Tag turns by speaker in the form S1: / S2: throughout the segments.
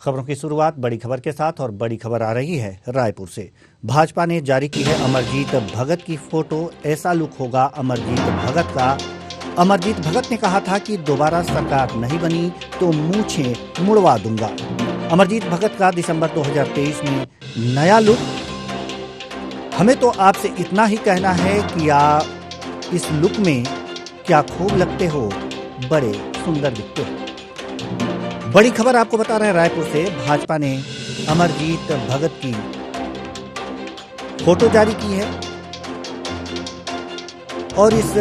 S1: खबरों की शुरुआत बड़ी खबर के साथ और बड़ी खबर आ रही है रायपुर से। भाजपा ने जारी की है अमरजीत भगत की फोटो। ऐसा लुक होगा अमरजीत भगत का। अमरजीत भगत ने कहा था कि दोबारा सरकार नहीं बनी तो मूंछें मुड़वा दूंगा। अमरजीत भगत का दिसंबर 2023 में नया लुक। हमें तो आपसे इतना ही कहना है कि आप इस लुक में क्या खूब लगते हो, बड़े सुंदर दिखते हो। बड़ी खबर आपको बता रहे हैं रायपुर से। भाजपा ने अमरजीत भगत की फोटो जारी की है और इस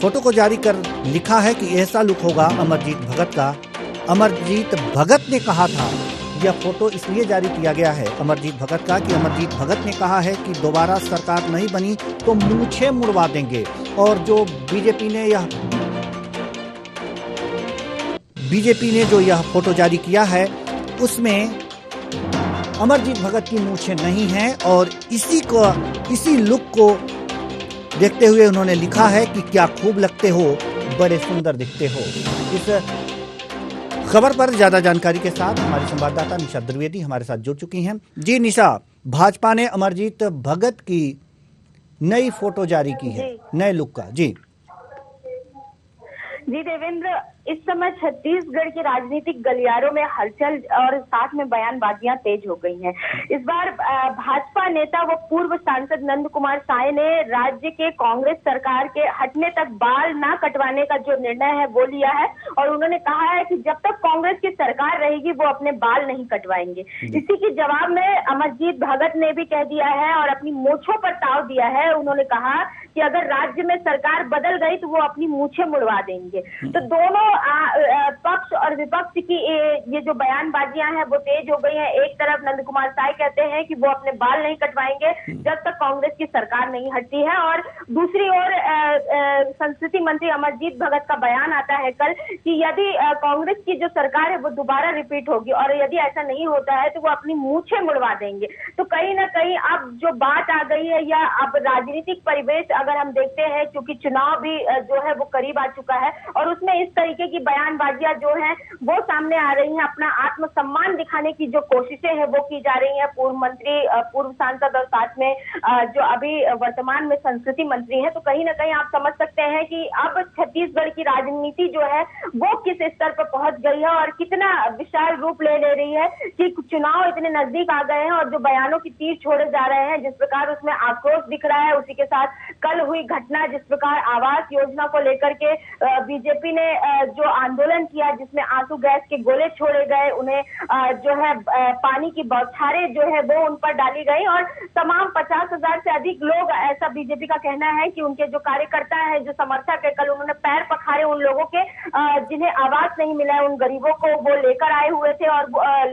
S1: फोटो को जारी कर लिखा है कि ऐसा लुक होगा अमरजीत भगत का। अमरजीत भगत ने कहा था, यह फोटो इसलिए जारी किया गया है अमरजीत भगत का कि अमरजीत भगत ने कहा है कि दोबारा सरकार नहीं बनी तो मूंछें मुड़वा देंगे। और जो बीजेपी ने जो यह फोटो जारी किया है उसमें अमरजीत भगत की मूंछें नहीं हैं और इसी लुक को देखते हुए उन्होंने लिखा है कि क्या खूब लगते हो, बड़े सुंदर दिखते हो। इस खबर पर ज्यादा जानकारी के साथ हमारी संवाददाता निशा द्विवेदी हमारे साथ जुड़ चुकी हैं। जी निशा, भाजपा ने अमरजीत भगत की नई फोटो जारी की है, नए लुक का। जी
S2: देवेंद्र, इस समय छत्तीसगढ़ के राजनीतिक गलियारों में हलचल और साथ में बयानबाजियां तेज हो गई हैं। इस बार भाजपा नेता व पूर्व सांसद नंद कुमार साय ने राज्य के कांग्रेस सरकार के हटने तक बाल ना कटवाने का जो निर्णय है वो लिया है और उन्होंने कहा है कि जब तक कांग्रेस की सरकार रहेगी वो अपने बाल नहीं कटवाएंगे। इसी के जवाब में अमरजीत भगत ने भी कह दिया है और अपनी मूंछों पर ताव दिया है। उन्होंने कहा कि अगर राज्य में सरकार बदल गई तो वो अपनी मूंछें मुड़वा देंगे। तो दोनों पक्ष और विपक्ष की ये जो बयानबाजियां हैं वो तेज हो गई हैं। एक तरफ नंद कुमार साय कहते हैं कि वो अपने बाल नहीं कटवाएंगे जब तक कांग्रेस की सरकार नहीं हटती है और दूसरी ओर संस्कृति मंत्री अमरजीत भगत का बयान आता है कल कि यदि कांग्रेस की जो सरकार है वो दोबारा रिपीट होगी और यदि ऐसा नहीं होता है तो वो अपनी मूंछें मुड़वा देंगे। तो कहीं ना कहीं अब जो बात आ गई है या अब राजनीतिक परिवेश अगर हम देखते हैं, क्योंकि चुनाव भी जो है वो करीब आ चुका है और उसमें इस तरीके की बयानबाजियां जो हैं वो सामने आ रही हैं। अपना आत्मसम्मान दिखाने की जो कोशिशें हैं वो की जा रही हैं। पूर्व मंत्री, पूर्व सांसद और साथ में जो अभी वर्तमान में संस्कृति मंत्री है, तो कहीं ना कहीं आप समझ सकते हैं कि अब छत्तीसगढ़ की राजनीति जो है वो किस स्तर पर पहुंच गई है और कितना विशाल रूप ले रही है कि चुनाव इतने नजदीक आ गए हैं और जो बयानों की तीर छोड़े जा रहे हैं, जिस प्रकार उसमें आक्रोश दिख रहा है, उसी के साथ कल हुई घटना जिस प्रकार आवास योजना को लेकर के बीजेपी ने जो आंदोलन किया जिसमें आंसू गैस के गोले छोड़े गए, उन्हें जो है पानी की बौछारें जो है वो उन पर डाली गई और तमाम 50,000 से अधिक लोग, ऐसा बीजेपी का कहना है कि उनके जो कार्यकर्ता है, जो समर्थक है, कल उन्होंने पैर पखारे उन लोगों के जिन्हें आवास नहीं मिला है, उन गरीबों को वो लेकर आए हुए थे और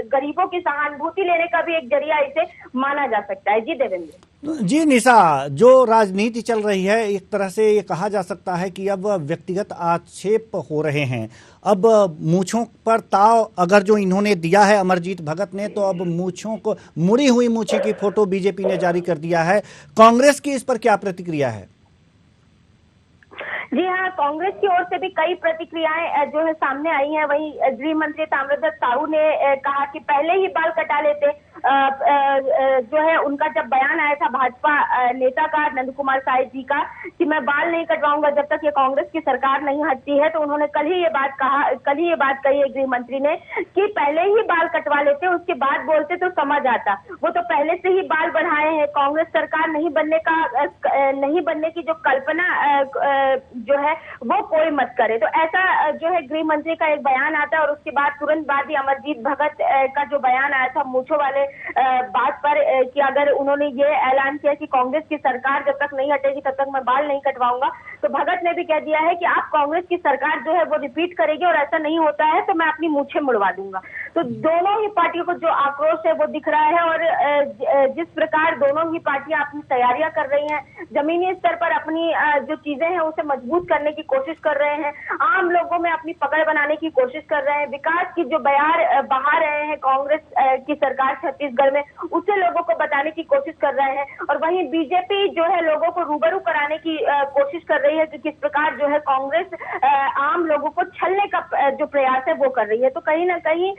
S2: गरीबों की सहानुभूति लेने का भी एक जरिया इसे माना जा सकता है। जी देवेंद्र।
S1: जी निशा, जो राजनीति चल रही है एक तरह से ये कहा जा सकता है कि अब व्यक्तिगत आक्षेप हो रहे हैं। अब मूंछों पर ताव अगर जो इन्होंने दिया है अमरजीत भगत ने, तो अब मूंछों को, मुड़ी हुई मूंछें की फोटो बीजेपी ने जारी कर दिया है। कांग्रेस की इस पर क्या प्रतिक्रिया है?
S2: जी हाँ, कांग्रेस की ओर से भी कई प्रतिक्रियाएं जो है सामने आई हैं। वहीं गृह मंत्री ताम्रध्वज साहू ने कहा कि पहले ही बाल कटा लेते। जो है उनका जब बयान आया था भाजपा नेता का, नंद कुमार साय जी का, कि मैं बाल नहीं कटवाऊंगा जब तक ये कांग्रेस की सरकार नहीं हटती है, तो उन्होंने कल ही ये बात कही है गृह मंत्री ने कि पहले ही बाल कटवा लेते, उसके बाद बोलते तो समझ आता। वो तो पहले से ही बाल बढ़ाए हैं। कांग्रेस सरकार नहीं बनने की जो कल्पना जो है वो कोई मत करे। तो ऐसा जो है गृह मंत्री का एक बयान आता है और उसके बाद तुरंत बाद ही अमरजीत भगत का जो बयान आया था मूंछों वाले बात पर कि अगर उन्होंने ये ऐलान किया कि कांग्रेस की सरकार जब तक नहीं हटेगी तब तक मैं बाल नहीं कटवाऊंगा, तो भगत ने भी कह दिया है कि आप कांग्रेस की सरकार जो है वो रिपीट करेगी और ऐसा नहीं होता है तो मैं अपनी मूंछें मुड़वा दूंगा। तो दोनों ही पार्टियों को जो आक्रोश है वो दिख रहा है और जिस प्रकार दोनों ही पार्टियां अपनी तैयारियां कर रही हैं, जमीनी स्तर पर अपनी जो चीजें हैं उसे मजबूत करने की कोशिश कर रहे हैं, आम लोगों में अपनी पकड़ बनाने की कोशिश कर रहे हैं, विकास की जो बयार बहा रहे हैं कांग्रेस की सरकार छत्तीसगढ़ में, उसे लोगों को बताने की कोशिश कर रहे हैं। और वहीं बीजेपी जो है लोगों को रूबरू कराने की कोशिश कर रही है कि किस प्रकार जो है कांग्रेस आम लोगों को छलने का जो प्रयास है वो कर रही है। तो कहीं ना कहीं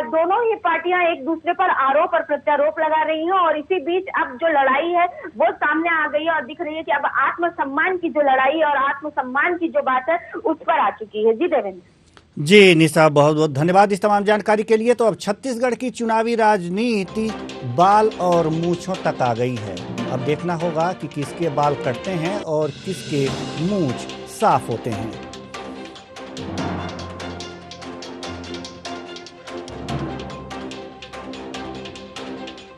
S2: दोनों ही पार्टियां एक दूसरे पर आरोप और प्रत्यारोप लगा रही हैं, और इसी बीच अब जो लड़ाई है वो सामने आ गई है और दिख रही है कि अब आत्मसम्मान की जो लड़ाई और आत्मसम्मान की जो बात है उस पर आ चुकी है। जी देवेंद्र।
S1: जी निशा, बहुत बहुत धन्यवाद इस तमाम जानकारी के लिए। तो अब छत्तीसगढ़ की चुनावी राजनीति बाल और मूंछों तक आ गई है। अब देखना होगा कि किसके बाल कटते हैं और किसके मूंछ साफ होते हैं।